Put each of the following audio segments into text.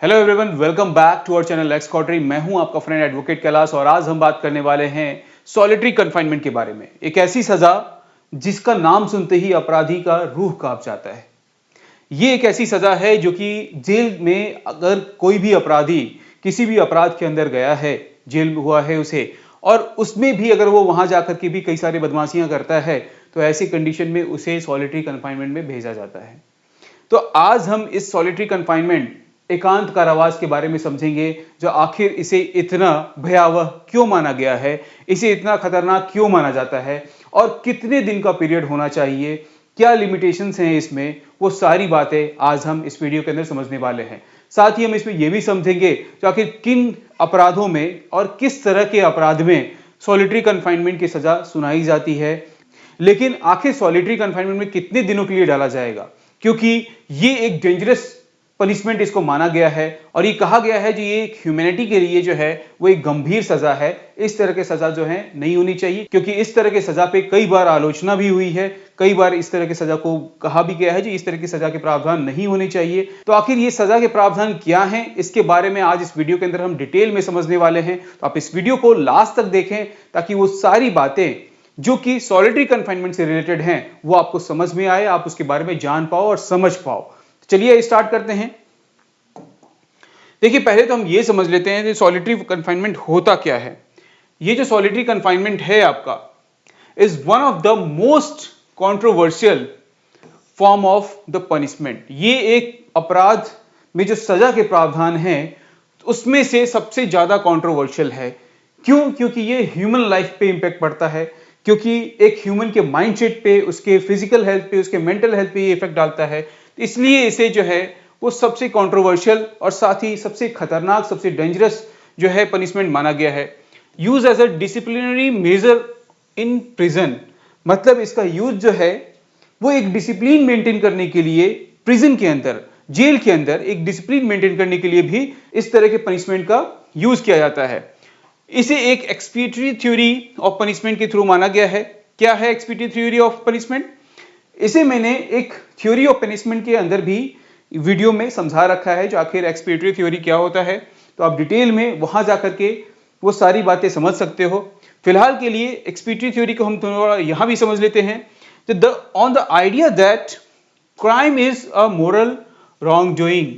Hello everyone, welcome back to our channel एक्स कॉटरी। मैं हूं आपका फ्रेंड एडवोकेट कैलाश और आज हम बात करने वाले हैं सॉलिटरी कन्फाइनमेंट के बारे में। एक ऐसी सजा जिसका नाम सुनते ही अपराधी का रूह कांप जाता है। ये एक ऐसी सजा है जो कि जेल में अगर कोई भी अपराधी किसी भी अपराध के अंदर गया है, जेल हुआ है उसे, और उसमें भी अगर वो वहां जाकर के भी कई सारी बदमाशियां करता है तो ऐसी कंडीशन में उसे सॉलिटरी कन्फाइनमेंट में भेजा जाता है। तो आज हम इस सॉलिटरी कन्फाइनमेंट एकांत कारावास के बारे में समझेंगे, जो आखिर इसे इतना भयावह क्यों माना गया है, इसे इतना खतरनाक क्यों माना जाता है और कितने दिन का पीरियड होना चाहिए, क्या लिमिटेशंस हैं इसमें, वो सारी बातें आज हम इस वीडियो के अंदर समझने वाले हैं। साथ ही हम इसमें यह भी समझेंगे कि आखिर किन अपराधों में और किस तरह के अपराध में सॉलिटरी कन्फाइनमेंट की सजा सुनाई जाती है। लेकिन आखिर सॉलिटरी कन्फाइनमेंट में कितने दिनों के लिए डाला जाएगा, क्योंकि ये एक डेंजरस पनिशमेंट इसको माना गया है और ये कहा गया है कि ये एक ह्यूमैनिटी के लिए जो है वो एक गंभीर सजा है। इस तरह के सजा जो है नहीं होनी चाहिए, क्योंकि इस तरह के सजा पे कई बार आलोचना भी हुई है, कई बार इस तरह के सजा को कहा भी गया है कि इस तरह की सजा के प्रावधान नहीं होने चाहिए। तो आखिर ये सजा के प्रावधान क्या हैं, इसके बारे में आज इस वीडियो के अंदर हम डिटेल में समझने वाले हैं। तो आप इस वीडियो को लास्ट तक देखें ताकि वो सारी बातें जो कि सॉलिटरी कन्फाइनमेंट से रिलेटेड हैं वो आपको समझ में आए, आप उसके बारे में जान पाओ और समझ पाओ। चलिए स्टार्ट करते हैं। देखिए, पहले तो हम ये समझ लेते हैं कि सॉलिटरी कन्फाइनमेंट होता क्या है। ये जो सॉलिटरी कन्फाइनमेंट है आपका is one of the most controversial form of the punishment. ये एक अपराध में जो सजा के प्रावधान हैं उसमें से सबसे ज्यादा कंट्रोवर्शियल है। क्यों? क्योंकि ये ह्यूमन लाइफ पे इंपैक्ट पड़ता है, क्योंकि एक ह्यूमन के माइंडसेट पे, उसके फिजिकल हेल्थ पे, उसके मेंटल हेल्थ पे ये इफेक्ट डालता है। इसलिए इसे जो है वो सबसे कंट्रोवर्शियल और साथ ही सबसे खतरनाक, सबसे डेंजरस जो है पनिशमेंट माना गया है। Use as a disciplinary measure in prison, मतलब इसका यूज जो है वो एक डिसिप्लिन मेंटेन करने के लिए प्रिजन के अंदर, जेल के अंदर एक डिसिप्लिन मेंटेन करने के लिए भी इस तरह के पनिशमेंट का यूज किया जाता है। इसे एक एक्सपीडिटरी थ्योरी ऑफ पनिशमेंट के थ्रू माना गया है। क्या है एक्सपीडिटरी थ्योरी ऑफ पनिशमेंट? इसे मैंने एक थ्योरी ऑफ पनिशमेंट के अंदर भी वीडियो में समझा रखा है, जो आखिर एक्सपीडिटरी थ्योरी क्या होता है। तो आप डिटेल में वहां जाकर के वो सारी बातें समझ सकते हो। फिलहाल के लिए एक्सपीडिटरी थ्योरी को हम थोड़ा यहां भी समझ लेते हैं। On the idea that crime is a moral wrong doing.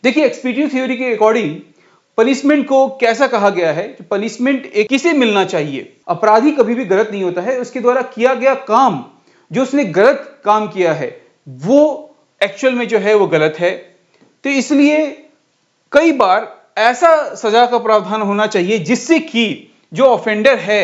देखिए, एक्सपीडिटरी थ्योरी के अकॉर्डिंग पनिशमेंट को कैसा कहा गया है कि पनिशमेंट एक किसे मिलना चाहिए। अपराधी कभी भी गलत नहीं होता है, उसके द्वारा किया गया काम, जो उसने गलत काम किया है वो एक्चुअल में जो है वो गलत है। तो इसलिए कई बार ऐसा सजा का प्रावधान होना चाहिए जिससे कि जो ऑफेंडर है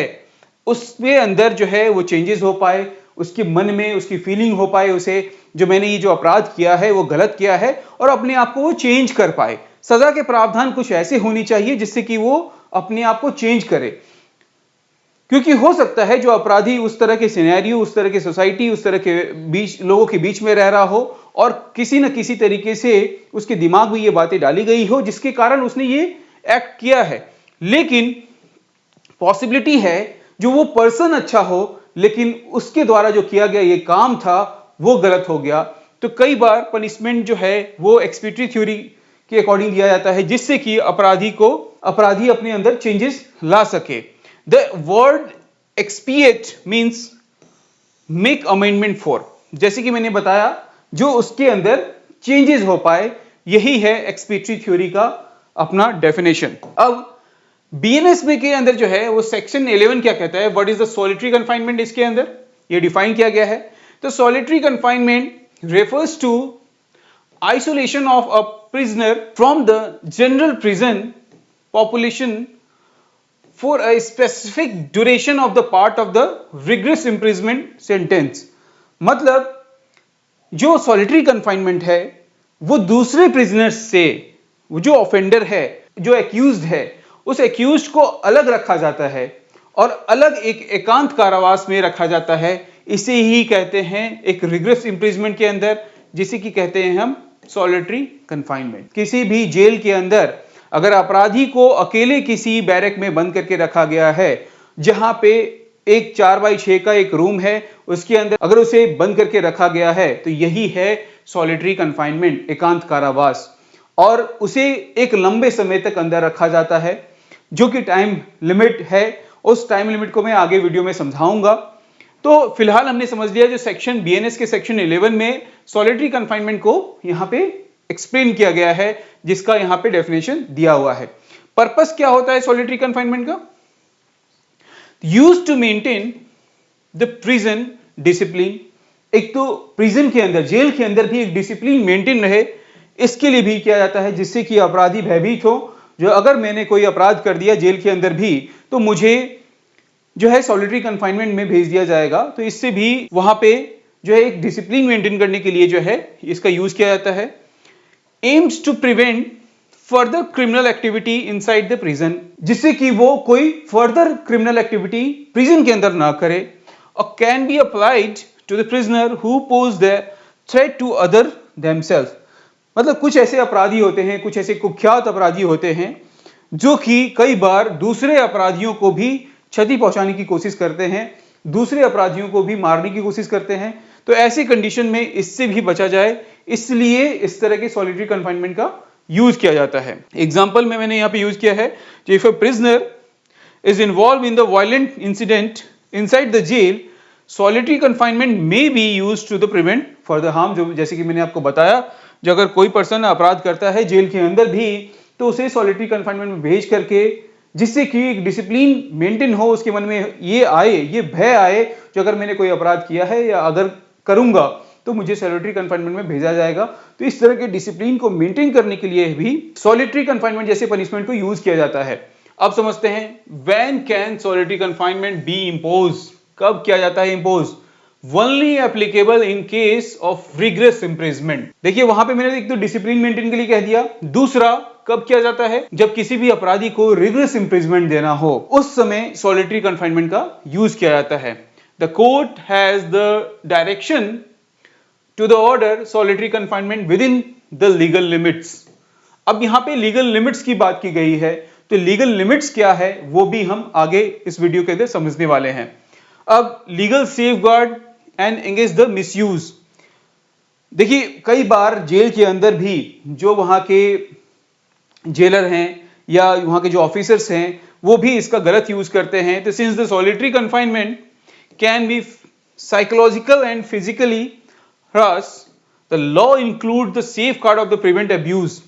उसके अंदर जो है वो चेंजेस हो पाए, उसके मन में उसकी फीलिंग हो पाए, उसे जो मैंने ये जो अपराध किया है वो गलत किया है, और अपने आप को वो चेंज कर पाए। सजा के प्रावधान कुछ ऐसे होनी चाहिए जिससे कि वो अपने आप को चेंज करे, क्योंकि हो सकता है जो अपराधी उस तरह के सिनेरियो, उस तरह की सोसाइटी, उस तरह के बीच लोगों के बीच में रह रहा हो और किसी न किसी तरीके से उसके दिमाग में ये बातें डाली गई हो जिसके कारण उसने ये एक्ट किया है। लेकिन पॉसिबिलिटी है जो वो पर्सन अच्छा हो लेकिन उसके द्वारा जो किया गया ये काम था वो गलत हो गया। तो कई बार पनिशमेंट जो है वो एक्सपीडिटरी थ्योरी के अकॉर्डिंग दिया जाता है जिससे कि अपराधी अपने अंदर चेंजेस ला सके। The word expiate means make amendment for, जैसे कि मैंने बताया जो उसके अंदर चेंजेस हो पाए, यही है एक्सपीडिटरी थ्योरी का अपना डेफिनेशन। अब बीएनएस में के अंदर जो है वो सेक्शन 11 क्या कहता है, what is the solitary confinement, इसके अंदर ये डिफाइन किया गया है। तो solitary confinement refers to isolation of a prisoner from the general prison population for a specific duration of the part of the rigorous imprisonment sentence। मतलब जो solitary confinement है वो दूसरे प्रिजनर्स से, वो जो ऑफेंडर है, जो एक्यूज्ड है, उस एक्यूज्ड को अलग रखा जाता है और अलग एक एकांत कारावास में रखा जाता है। इसे ही कहते हैं एक रिग्रेस इंप्रिजमेंट के अंदर, जिसे कि कहते हैं हम सॉलिटरी कन्फाइनमेंट। किसी भी जेल के अंदर अगर अपराधी को अकेले किसी बैरक में बंद करके रखा गया है, जहां पे एक 4x6 का एक रूम है, उसके अंदर अगर उसे बंद करके रखा गया है, तो यही है सॉलिटरी कन्फाइनमेंट, एकांत कारावास। और उसे एक लंबे समय तक अंदर रखा जाता है, जो कि टाइम लिमिट है। उस टाइम लिमिट को मैं आगे वीडियो में समझाऊंगा। तो फिलहाल हमने समझ लिया जो सेक्शन बीएनएस के सेक्शन 11 में सॉलिटरी कन्फाइनमेंट को यहां पे एक्सप्लेन किया गया है, जिसका यहां पे डेफिनेशन दिया हुआ है। पर्पस क्या होता है सॉलिटरी कन्फाइनमेंट का? Used to maintain the prison discipline. एक तो प्रिजन के अंदर, जेल के अंदर भी एक डिसिप्लिन मेंटेन रहे, इसके लिए भी किया जाता है, जिससे कि अपराधी भयभीत हो। जो अगर मैंने कोई अपराध कर दिया जेल के अंदर भी, तो मुझे जो है सॉलिटरी कन्फाइनमेंट में भेज दिया जाएगा। तो इससे भी वहां पे जो है एक डिसिप्लिन मेंटेन करने के लिए जो है इसका यूज किया जाता है। Aims to prevent further criminal activity inside the prison, जिससे कि वो कोई फर्दर क्रिमिनल एक्टिविटी प्रिजन के अंदर ना करे। और can be applied to the prisoner who pose the threat to other themselves. मतलब कुछ ऐसे अपराधी होते हैं, कुछ ऐसे कुख्यात अपराधी होते हैं जो कि कई बार दूसरे अपराधियों को भी क्षति पहुंचाने की कोशिश करते हैं, दूसरे अपराधियों को भी मारने की कोशिश करते हैं। तो ऐसी कंडीशन में इससे भी बचा जाए, इसलिए इस तरह के सॉलिटरी कन्फाइनमेंट का यूज किया जाता है। एग्जांपल में मैंने यहां पे यूज किया है, if a prisoner is involve in the violent incident inside the jail, solitary confinement may be used to the prevent further harm. जो जैसे कि मैंने आपको बताया, जो अगर कोई पर्सन अपराध करता है जेल के अंदर भी, तो उसे सॉलिटरी कन्फाइनमेंट में भेज करके, जिससे कि एक डिसिप्लिन मेंटेन हो, उसके मन में ये आए, ये भय आए, जो अगर मैंने कोई अपराध किया है या अगर करूंगा तो मुझे सॉलिटरी कन्फाइनमेंट में भेजा जाएगा। तो इस तरह के डिसिप्लिन को मेंटेन करने के लिए भी सॉलिटरी कन्फाइनमेंट जैसे पनिशमेंट को यूज किया जाता है। अब समझते हैं, when can solitary confinement be impose? कब किया जाता है impose? Only applicable in case of rigorous imprisonment. देखिए वहां पे मैंने एक तो डिसिप्लिन मेंटेन के लिए कह दिया, दूसरा कब किया जाता है? जब किसी भी अपराधी को रिग्रेस इम्प्रिजमेंट देना हो, उस समय सॉलिटरी कन्फाइनमेंट का यूज किया जाता है। The court has the direction to the order solitary confinement within the legal limits. अब यहां पे लीगल लिमिट्स की बात की गई है, तो लीगल लिमिट्स क्या है वो भी हम आगे इस वीडियो के अंदर समझने वाले हैं। अब legal safeguard and against the misuse. देखिए कई बार जेल के अंदर भी जो वहां के जेलर हैं या वहां के जो ऑफिसर्स हैं, वो भी इसका गलत यूज करते हैं। तो since the solitary confinement can be psychological and physically harass, the law include the safeguard of the prevent abuse.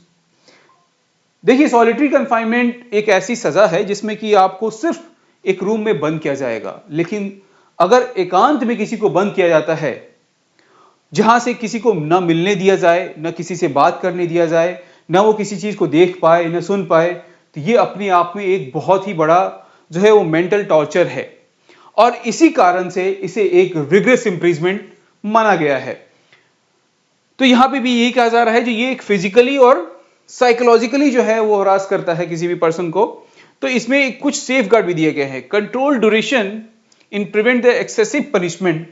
देखिए सॉलिटरी कन्फाइनमेंट एक ऐसी सजा है जिसमें कि आपको सिर्फ एक रूम में बंद किया जाएगा, लेकिन अगर एकांत में किसी को बंद किया जाता है, जहां से किसी को न मिलने दिया जाए, न किसी से बात करने दिया जाए, न वो किसी चीज को देख पाए, न सुन पाए, तो ये अपने आप में एक बहुत ही बड़ा जो है वो मेंटल टॉर्चर है। और इसी कारण से इसे एक रिग्रेस इम्प्रिजमेंट माना गया है। तो यहां पे भी यही कहा जा रहा है, जो ये एक फिजिकली और साइकोलॉजिकली जो है वो हरास करता है किसी भी पर्सन को। तो इसमें कुछ सेफ गार्ड भी दिए गए हैं। Control duration in prevent the excessive punishment.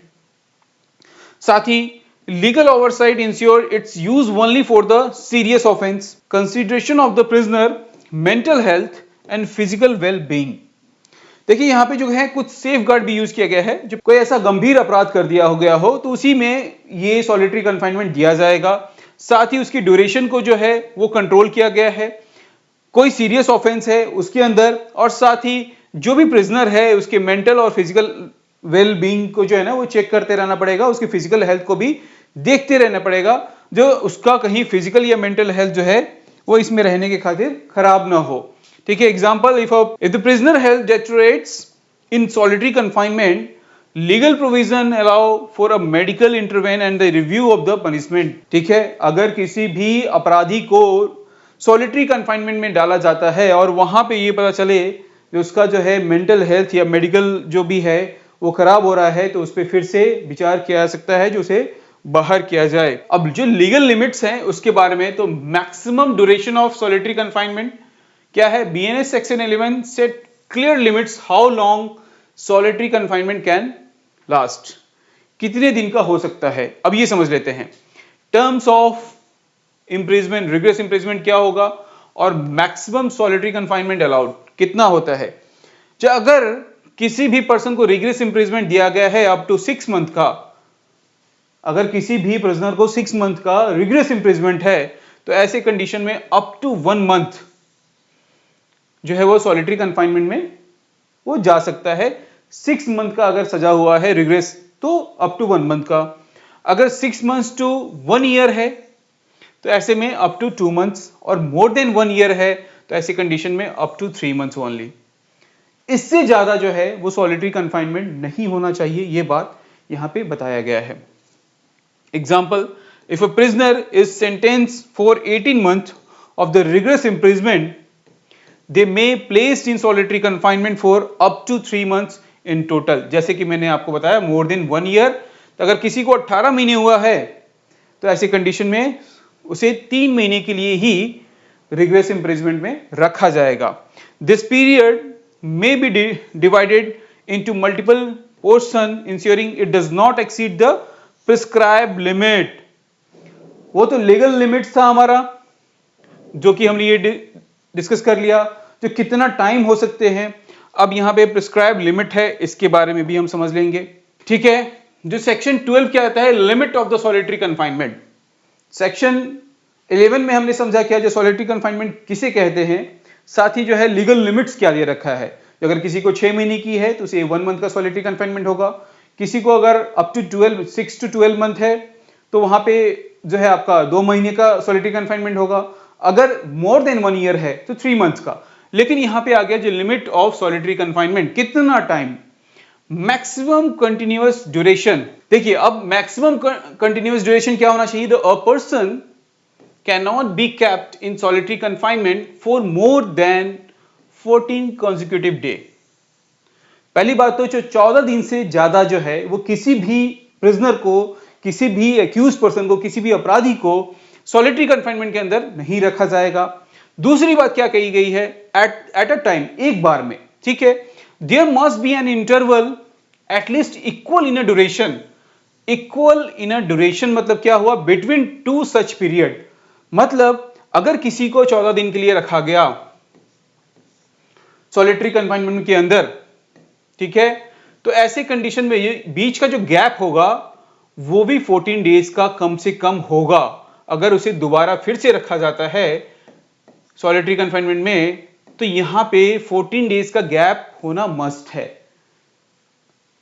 साथ ही legal oversight ensure its use only for the serious offence, consideration of the prisoner mental health and physical well being. देखिए यहां पे जो है कुछ सेफ गार्ड भी यूज किया गया है। जब कोई ऐसा गंभीर अपराध कर दिया हो गया हो, तो उसी में ये सॉलिटरी कन्फाइनमेंट दिया जाएगा। साथ ही उसकी ड्यूरेशन को जो है वो कंट्रोल किया गया है। कोई सीरियस ऑफेंस है उसके अंदर, और साथ ही जो भी प्रिजनर है उसके मेंटल और फिजिकल वेल बीइंग को जो है ना वो चेक करते रहना पड़ेगा, उसकी फिजिकल हेल्थ को भी देखते रहना पड़ेगा, जो उसका कहीं फिजिकल या मेंटल हेल्थ जो है वो इसमें रहने के खातिर खराब ना हो। ठीक है, example, if the prisoner health deteriorates in solitary confinement, legal provision allow for a medical intervention and the review of the punishment. ठीक है, अगर किसी भी अपराधी को सॉलिटरी कन्फाइनमेंट में डाला जाता है और वहां पे ये पता चले कि उसका जो है मेंटल हेल्थ या मेडिकल जो भी है वो खराब हो रहा है, तो उस पर फिर से विचार किया जा सकता है जो उसे बाहर किया जाए। अब जो लीगल लिमिट्स हैं उसके बारे में, तो maximum duration of solitary confinement क्या है? BNS section 11 set clear limits how long solitary confinement can last. कितने दिन का हो सकता है, अब ये समझ लेते हैं। Terms of imprisonment, rigorous imprisonment क्या होगा, और मैक्सिमम सॉलिटरी कन्फाइनमेंट अलाउड कितना होता है। जो अगर किसी भी पर्सन को रिग्रेस इम्प्रिजमेंट दिया गया है अप टू 6 मंथ का, अगर किसी भी प्रिजनर को 6 मंथ का रिग्रेस इम्प्रिजमेंट है, तो ऐसे कंडीशन में अप टू 1 मंथ जो है वो सॉलिटरी कंफाइनमेंट में वो जा सकता है। 6 मंथ का अगर सजा हुआ है रिग्रेस तो अप टू 1 मंथ का, अगर 6 मंथ्स टू 1 ईयर है तो ऐसे में अप टू 2 मंथ्स, और मोर देन 1 ईयर है तो ऐसी कंडीशन में अप टू 3 मंथ्स ओनली। इससे ज्यादा जो है वो सॉलिटरी कंफाइनमेंट नहीं होना चाहिए, ये बात यहां पे बताया गया है। Example, if a prisoner is sentence for 18 month of the rigorous imprisonment, they may placed in solitary confinement for up to 3 months in total. जैसे कि मैंने आपको बताया मोर देन 1 ईयर, तो अगर किसी को 18 महीने हुआ है तो ऐसी कंडीशन में उसे 3 महीने के लिए ही रिग्रेस इंप्रिजमेंट में रखा जाएगा। This period may be divided into multiple portion ensuring it does not exceed the prescribed limit। वो तो लीगल लिमिट था हमारा जो कि हमने ये डिस्कस कर लिया, तो कितना टाइम हो सकते हैं। अब यहाँ पे प्रिस्क्राइब लिमिट है, इसके बारे में भी हम समझ लेंगे। ठीक है, जो सेक्शन 12 क्या आता है, limit of the solitary confinement. Section 11 में हमने समझा क्या जो सॉलिटरी कंफाइनमेंट किसे कहते हैं, साथ ही जो है लीगल लिमिट्स क्या दे रखा है। अगर किसी को 6 महीने की है तो उसे 1 मंथ का सॉलिटरी कंफाइनमेंट होगा, किसी को अगर अप टू 6 to 12 मंथ है तो वहां पे जो है आपका 2 महीने का सॉलिटरी कंफाइनमेंट होगा, अगर मोर देन 1 ईयर है तो 3 मंथ्स का। लेकिन यहां पे आ गया जो लिमिट ऑफ सॉलिटरी कंफाइनमेंट, कितना टाइम, मैक्सिमम कंटिन्यूअस ड्यूरेशन। देखिए अब मैक्सिमम कंटिन्यूअस ड्यूरेशन क्या होना चाहिए, a person cannot be kept in solitary confinement for more than 14 consecutive day। पहली बात तो जो 14 दिन से ज्यादा जो है वो किसी भी प्रिजनर को, किसी भी एक्यूज पर्सन को, किसी भी अपराधी को सॉलिटरी कंफाइनमेंट के अंदर नहीं रखा जाएगा। दूसरी बात क्या कही गई है, एट अ टाइम, एक बार में। ठीक है, there must be an interval at least equal in a duration. Equal in a duration मतलब क्या हुआ, बिटवीन टू सच पीरियड। मतलब अगर किसी को 14 दिन के लिए रखा गया सॉलिटरी कंफाइनमेंट के अंदर, ठीक है, तो ऐसे कंडीशन में ये बीच का जो गैप होगा वो भी 14 डेज का कम से कम होगा। अगर उसे दोबारा फिर से रखा जाता है सॉलिटरी कंफाइनमेंट में तो यहां पे 14 डेज का गैप होना मस्ट है,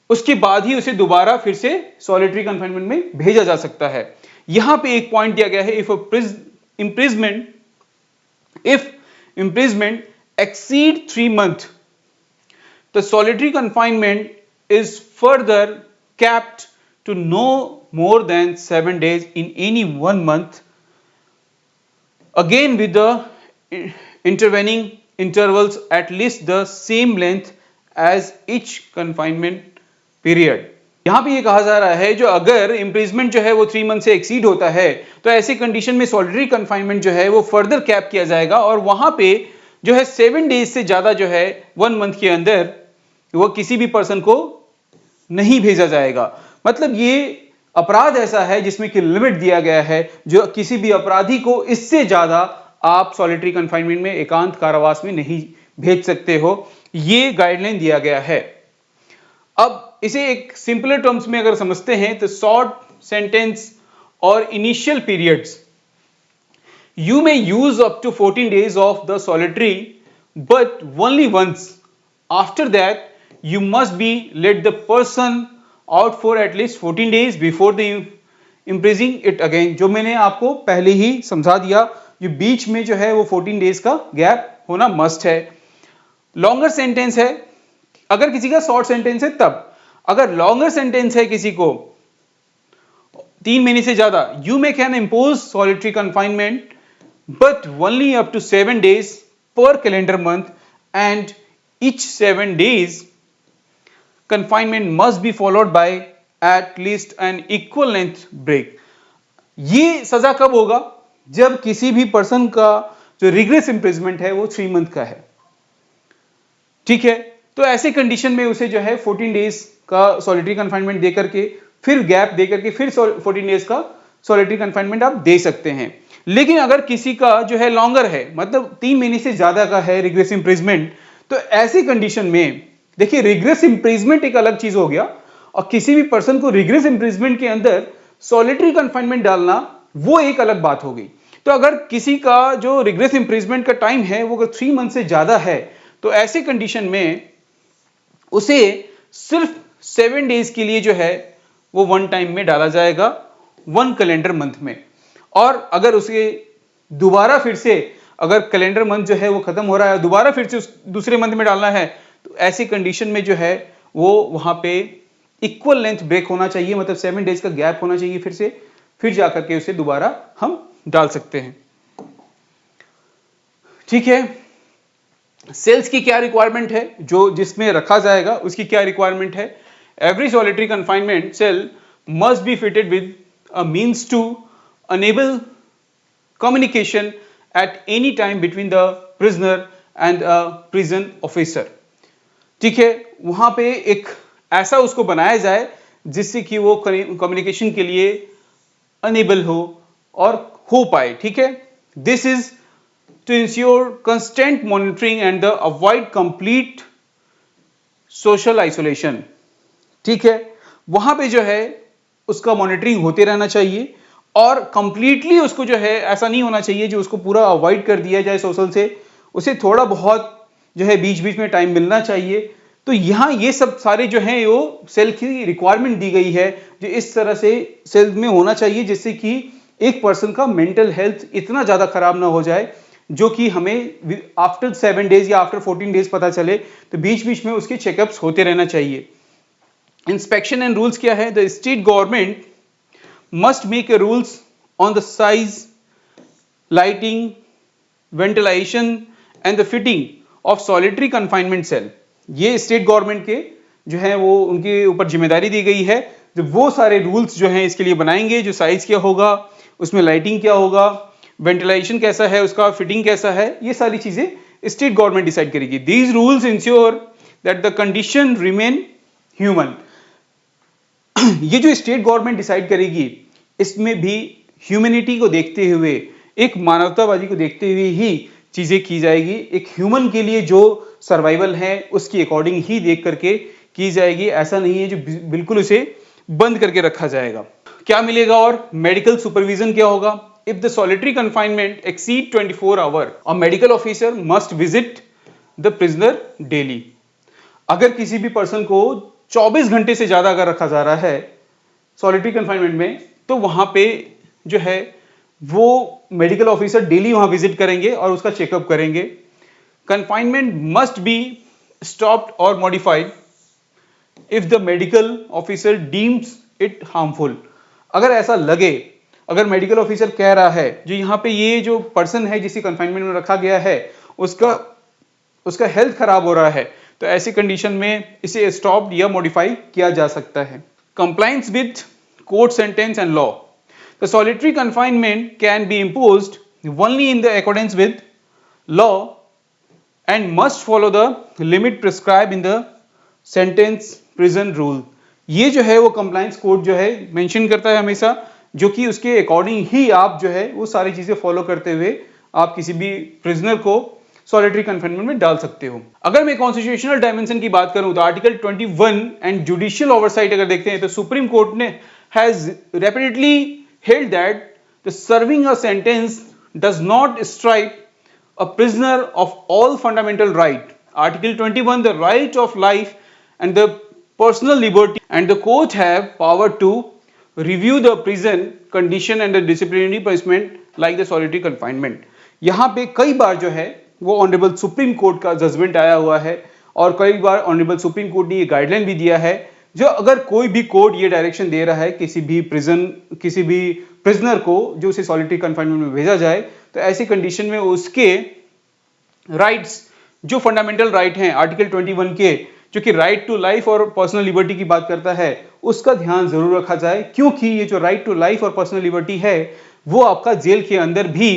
उसके बाद ही उसे दोबारा फिर से सॉलिटरी कंफाइनमेंट में भेजा जा सकता है। यहां पे एक पॉइंट दिया गया है, if imprisonment exceed 3 months, the solitary confinement is further capped to no more than 7 days in any 1 month, again with the intervening intervals at least the same length as each confinement period। यहां पे ये कहा जा रहा है जो अगर imprisonment जो है वो 3 मंथ से एक्सीड होता है तो ऐसी कंडीशन में सॉलिटरी कंफाइनमेंट जो है वो फर्दर कैप किया जाएगा, और वहां पे जो है 7 डेज से ज्यादा जो है 1 मंथ के अंदर वो किसी भी पर्सन को नहीं भेजा जाएगा। मतलब ये अपराध ऐसा है जिसमें कि लिमिट दिया गया है, जो किसी भी अपराधी को इससे ज्यादा आप सॉलिटरी कंफाइनमेंट में एकांत कारावास में नहीं भेज सकते हो, ये गाइडलाइन दिया गया है। अब इसे एक सिंपलर टर्म्स में अगर समझते हैं तो शॉर्ट सेंटेंस और initial periods, you may use up to 14 days of the solitary but only once, after that you must be let the person out for at least 14 days before the imprisoning it again. जो मैंने आपको पहले ही समझा दिया, ये बीच में जो है वो 14 days का गैप होना मस्ट है। लॉन्गर सेंटेंस है अगर किसी का, शॉर्ट सेंटेंस है तब। अगर लॉन्गर सेंटेंस है किसी को 3 महीने से ज्यादा, you may can impose solitary confinement but only up to 7 days per calendar month, and each 7 days confinement must be followed by at least an equal length break। ये सजा कब होगा, जब किसी भी पर्सन का जो रिग्रेस इंप्रिजमेंट है वो 3 मंथ का है। ठीक है, तो ऐसे कंडीशन में उसे जो है 14 डेज का सॉलिटरी कंफाइनमेंट देकर के, फिर गैप देकर के फिर 14 डेज का सॉलिटरी कंफाइनमेंट आप दे सकते हैं। लेकिन अगर किसी का जो है लॉन्गर है, मतलब 3 महीने से ज्यादा का है रिग्रेस इंप्रिजमेंट, तो ऐसी कंडीशन में देखिए रिग्रेस इंप्रिजमेंट एक अलग चीज हो गया, और किसी भी पर्सन को रिग्रेस इंप्रिजमेंट के अंदर सॉलिटरी कंफाइनमेंट डालना वो एक अलग बात हो गई। तो अगर किसी का जो रिग्रेस इम्प्रिजमेंट का टाइम है वो अगर 3 मंथ से ज्यादा है, तो ऐसे कंडीशन में उसे सिर्फ 7 डेज के लिए जो है वो वन टाइम में डाला जाएगा, 1 कैलेंडर मंथ में। और अगर उसे दोबारा फिर से अगर कैलेंडर मंथ जो है वो खत्म हो रहा है, दोबारा फिर से उस दूसरे मंथ में डालना है, तो ऐसी कंडीशन में जो है वो वहां पे इक्वल लेंथ ब्रेक होना चाहिए, मतलब 7 डेज का गैप होना चाहिए फिर जाकर के उसे दोबारा हम डाल सकते हैं। ठीक है, सेल्स की क्या रिक्वायरमेंट है, जो जिसमें रखा जाएगा उसकी क्या रिक्वायरमेंट है? Every solitary confinement cell must be fitted with a means to enable communication at any time between the prisoner and a prison officer। ठीक है, वहां पे एक ऐसा उसको बनाया जाए जिससे कि वो कम्युनिकेशन के लिए अनेबल हो और हो पाए। ठीक है, this is to ensure constant monitoring and the avoid complete social isolation. ठीक है, वहां पे जो है उसका मॉनिटरिंग होते रहना चाहिए और कंप्लीटली उसको जो है ऐसा नहीं होना चाहिए जो उसको पूरा अवॉइड कर दिया जाए सोशल से, उसे थोड़ा बहुत जो है बीच बीच में टाइम मिलना चाहिए। तो यहाँ ये सब सारे जो हैं वो सेल की रिक्वायरमेंट दी गई है जो इस तरह से सेल में होना चाहिए जिससे कि एक पर्सन का मेंटल हेल्थ इतना ज्यादा खराब ना हो जाए जो कि हमें आफ्टर 7 डेज या आफ्टर 14 डेज पता चले, तो बीच बीच में उसके चेकअप्स होते रहना चाहिए। इंस्पेक्शन एंड रूल्स क्या है? The state government must make a rules on the size, lighting, ventilation and the fitting of solitary confinement cell। ये स्टेट गवर्नमेंट के जो है वो उनके ऊपर जिम्मेदारी दी गई है, जो वो सारे रूल्स जो हैं इसके लिए बनाएंगे, जो साइज क्या होगा, उसमें लाइटिंग क्या होगा, वेंटिलेशन कैसा है, उसका फिटिंग कैसा है, ये सारी चीजें स्टेट गवर्नमेंट डिसाइड करेगी। These rules ensure that the condition remain human. ये जो स्टेट गवर्नमेंट डिसाइड करेगी इसमें भी ह्यूमैनिटी को देखते हुए, एक मानवतावादी को देखते हुए ही चीजें की जाएगी। एक ह्यूमन के लिए जो सर्वाइवल है उसकी अकॉर्डिंग ही देख करके की जाएगी, ऐसा नहीं है जो बिल्कुल उसे बंद करके रखा जाएगा। क्या मिलेगा? और मेडिकल सुपरविजन क्या होगा? If the solitary confinement exceed 24 hour a medical officer must visit the prisoner daily. अगर किसी भी पर्सन को 24 घंटे से ज्यादा अगर रखा जा रहा है सॉलिटरी कन्फाइनमेंट में, तो वहां पे जो है वो मेडिकल ऑफिसर डेली वहां विजिट करेंगे और उसका चेकअप करेंगे। कन्फाइनमेंट मस्ट बी स्टॉप्ड और modified if the medical officer deems it harmful. अगर ऐसा लगे, अगर मेडिकल ऑफिसर कह रहा है जो यहाँ पे ये जो पर्सन है जिसे कन्फाइनमेंट में रखा गया है उसका हेल्थ खराब हो रहा है, तो ऐसी कंडीशन में इसे स्टॉप या मॉडिफाई किया जा सकता है। Compliance with court sentence and law. The solitary confinement can be imposed only in the accordance with law and must follow the limit prescribe in the sentence prison rule. ये जो है वो compliance code जो है mention करता है हमेशा, जो कि उसके अकॉर्डिंग ही आप जो है वो सारी चीजें फॉलो करते हुए आप किसी भी प्रिजनर को सॉलिटरी कन्फाइनमेंट में डाल सकते हो। अगर मैं कॉन्स्टिट्यूशनल डायमेंशन की बात करूं तो आर्टिकल 21 एंड जुडिशियल ओवरसाइट अगर देखते हैं तो सुप्रीम कोर्ट ने has repeatedly held that the serving a sentence does not strip a prisoner of all fundamental right. Article 21 the right of life and the personal liberty and the court have power to review the prison condition and the disciplinary punishment like the solitary confinement। यहाँ पे कई बार जो है वो honourable supreme court का judgement आया हुआ है और कई बार ऑनरेबल सुप्रीम कोर्ट ने ये गाइडलाइन भी दिया है, जो अगर कोई भी कोर्ट ये डायरेक्शन दे रहा है किसी भी प्रिजनर को जो उसे सॉलिटरी कन्फाइनमेंट में भेजा जाए, तो ऐसी कंडीशन में उसके राइट्स जो फंडामेंटल राइट हैं आर्टिकल 21 के, जो कि राइट टू लाइफ और पर्सनल लिबर्टी की बात करता है, उसका ध्यान जरूर रखा जाए, क्योंकि ये जो राइट टू लाइफ और पर्सनल लिबर्टी है वो आपका जेल के अंदर भी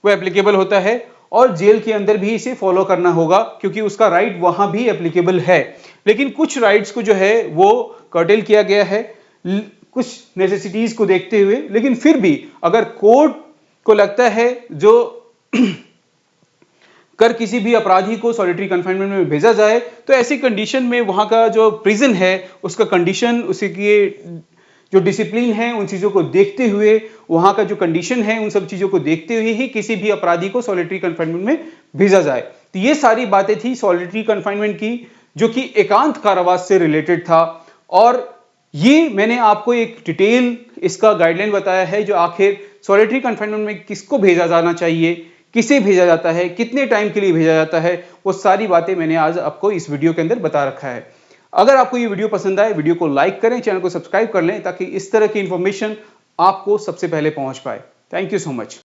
वो एप्लीकेबल होता है और जेल के अंदर भी इसे फॉलो करना होगा क्योंकि उसका राइट वहां भी एप्लीकेबल है। लेकिन कुछ राइट्स को जो है वो कर्टेल किया गया है कुछ नेसेसिटीज को देखते हुए, लेकिन फिर भी अगर कोर्ट को लगता है जो कर किसी भी अपराधी को सॉलिटरी कन्फाइनमेंट में भेजा जाए, तो ऐसी कंडीशन में वहां का जो प्रिजन है उसका कंडीशन, उसकी जो डिसिप्लिन है उन चीजों को देखते हुए, वहां का जो कंडीशन है उन सब चीजों को देखते हुए ही किसी भी अपराधी को सॉलिटरी कंफाइनमेंट में भेजा जाए। तो ये सारी बातें थी सॉलिटरी कंफाइनमेंट की, जो कि एकांत कारावास से रिलेटेड था। और ये मैंने आपको एक डिटेल इसका गाइडलाइन बताया है, जो आखिर सॉलिटरी कंफाइनमेंट में किसको भेजा जाना चाहिए, किसे भेजा जाता है, कितने टाइम के लिए भेजा जाता है, वो सारी बातें मैंने आज आपको इस वीडियो के अंदर बता रखा है। अगर आपको ये वीडियो पसंद आए, वीडियो को लाइक करें, चैनल को सब्सक्राइब कर लें, ताकि इस तरह की इंफॉर्मेशन आपको सबसे पहले पहुंच पाए। Thank you so much.